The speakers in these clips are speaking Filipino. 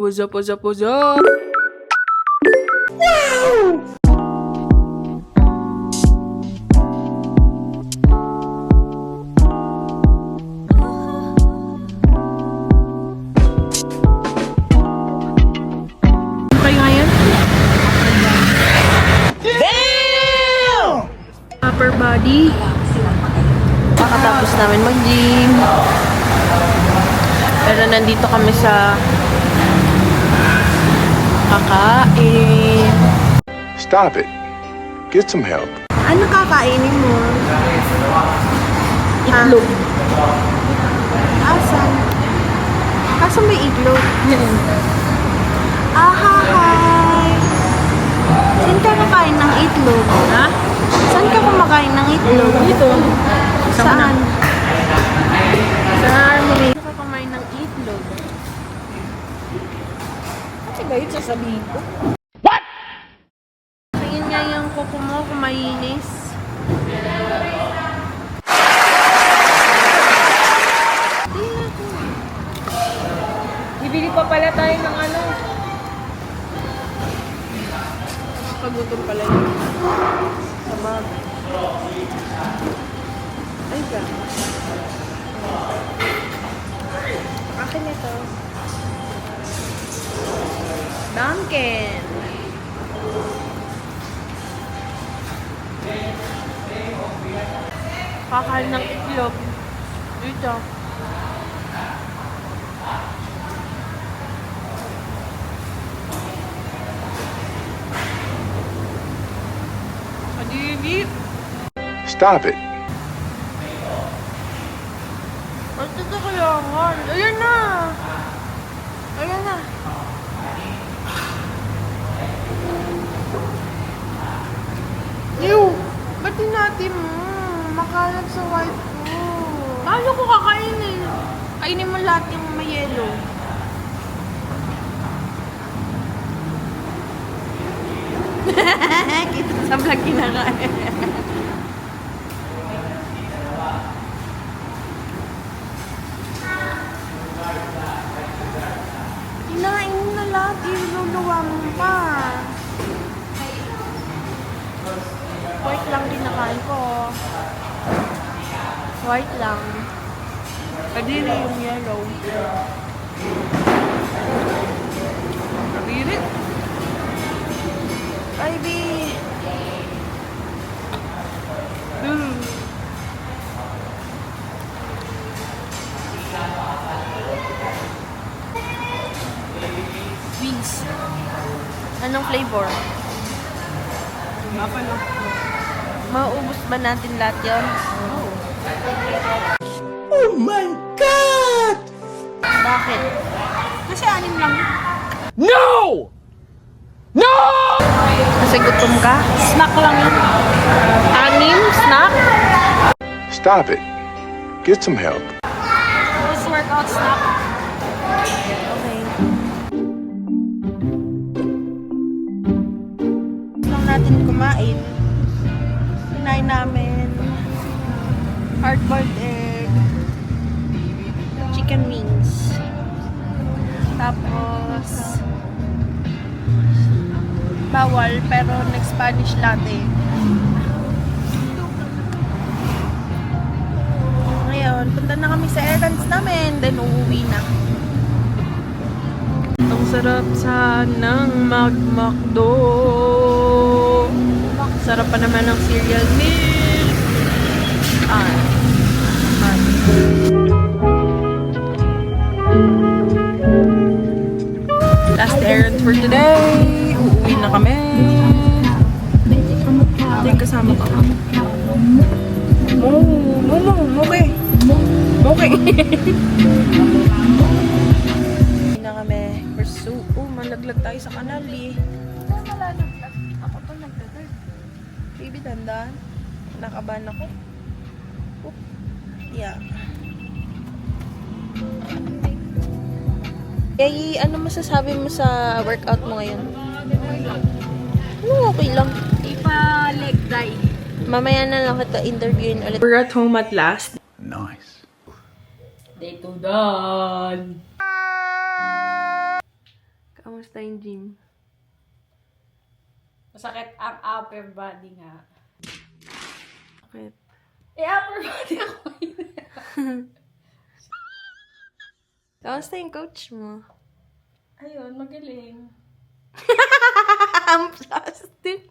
What's up, what's up, what's up? Okay ngayon? Damn! Upper body. Pakatapos namin mag-gym. Pero nandito kami sa kakain. Stop it. Get some help. Ano kakainin mo? Itlog. Asan? Asan may itlog? Hi! Saan ka kakain ng itlog? Ha? Saan ka kumakain ng itlog? Dito. Saan? Sa Harmony. Saan ka kumain ng itlog? Kasi ba yun sasabihin ko? What? Tingin nga yung kuko mo kung mainis. Bibili pa pala tayo ng ano. Pagutom pala yun. Sabag. Ay ka. Akin ito. Dunkin. Kakain ng itlog. Dito. Kadiri. Stop it. Ang ito kailangan. Ayan na. Ayan na. Ew! Ba't natin mo? Makalat sa white ko. Paano ko kakainin? Kainin mo lahat yung may yellow. Kita sa vlog kinakain. Kinain mo na lahat. Iluluwa mo pa. White lang din nakain ko. White lang. Kadiri yung yellow. Kadiri. Baby. Wings. Anong flavor? Mapalo. Mauubos ba natin lahat yun? Oh my God! Bakit? Kasi 6 lang. No! No! Kasi gutom ka? Snack lang yun. 6? Snack? Stop it. Get some help. Post-workout snack. Okay. Lang natin kumain. Kinain namin hard-boiled egg, chicken wings, tapos bawal pero nag-Spanish latte. Ngayon, punta na kami sa errands namin, then uuwi na. Ang sarap sanang mag-McDo. Sarap pa naman ng cereal milk. Last errand for today. Uuwi na kami. Ito yung kasama ko. Muke. Uuwi na kami. Pursue. Malaglag tayo sa kanal eh. Ako pa nagdadal. Baby, dandan. Nakabahan ako. Oop. Yeah. Kaya, ano masasabi mo sa workout mo ngayon? Ano okay lang? Ipa leg dye. Mamaya na lang kita interviewin ulit. We're at home at last. Nice. Day 2 done. Kamusta yung gym? Masakit ang upper body nga. Bakit? Upper body ako. Kamusta yung coach mo? Ayun, magaling. Ang plastic.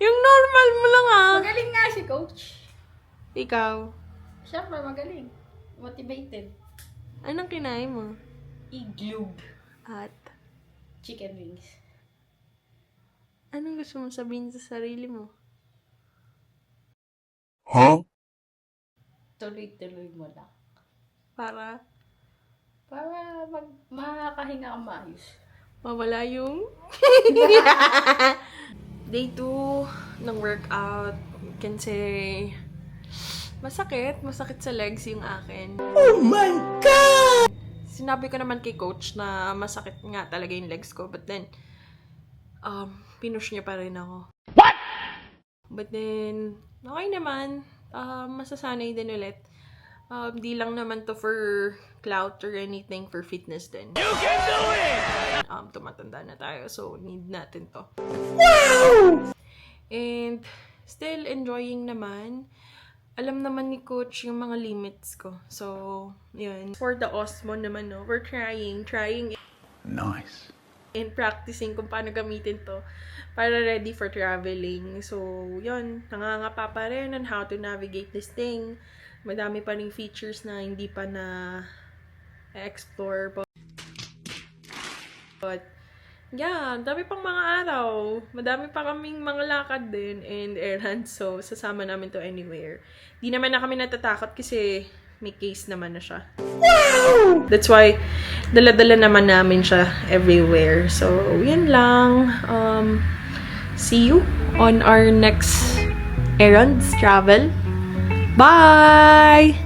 Yung normal mo lang Magaling nga si coach. Ikaw? Siyempre, magaling. Motivated. Anong kinain mo? Igloo. At Chicken wings. anong gusto mo sabihin sa sarili mo? Huh? Tuloy-tuloy mo lang. Para Para makakahinga ka maayos. mawala yung... Day 2 ng workout. You can say... Masakit sa legs yung akin. Oh my God! Sinabi ko naman kay coach na masakit nga talaga yung legs ko. But then, pinush niya pa rin ako. What? But then, okay naman. Masasanay din ulit. Di lang naman to for clout or anything, for fitness din. You can do it! Tumatanda na tayo, so need natin to. Wow! And still enjoying naman. Alam naman ni coach yung mga limits ko. So, yun. For the Osmo naman, no, we're trying Nice. and practicing kung paano gamitin to para ready for traveling. So, yun. Nangangapa pa rin on how to navigate this thing. Madami pa ring features na hindi pa na explore. But, yeah, dami pang mga araw. Madami pa kaming mga lakad din and errands. So, sasama namin to anywhere. Di naman na kami natatakot kasi may case naman na siya. Wow! That's why, dala-dala naman namin siya everywhere. So, yan lang. See you on our next errands travel. Bye!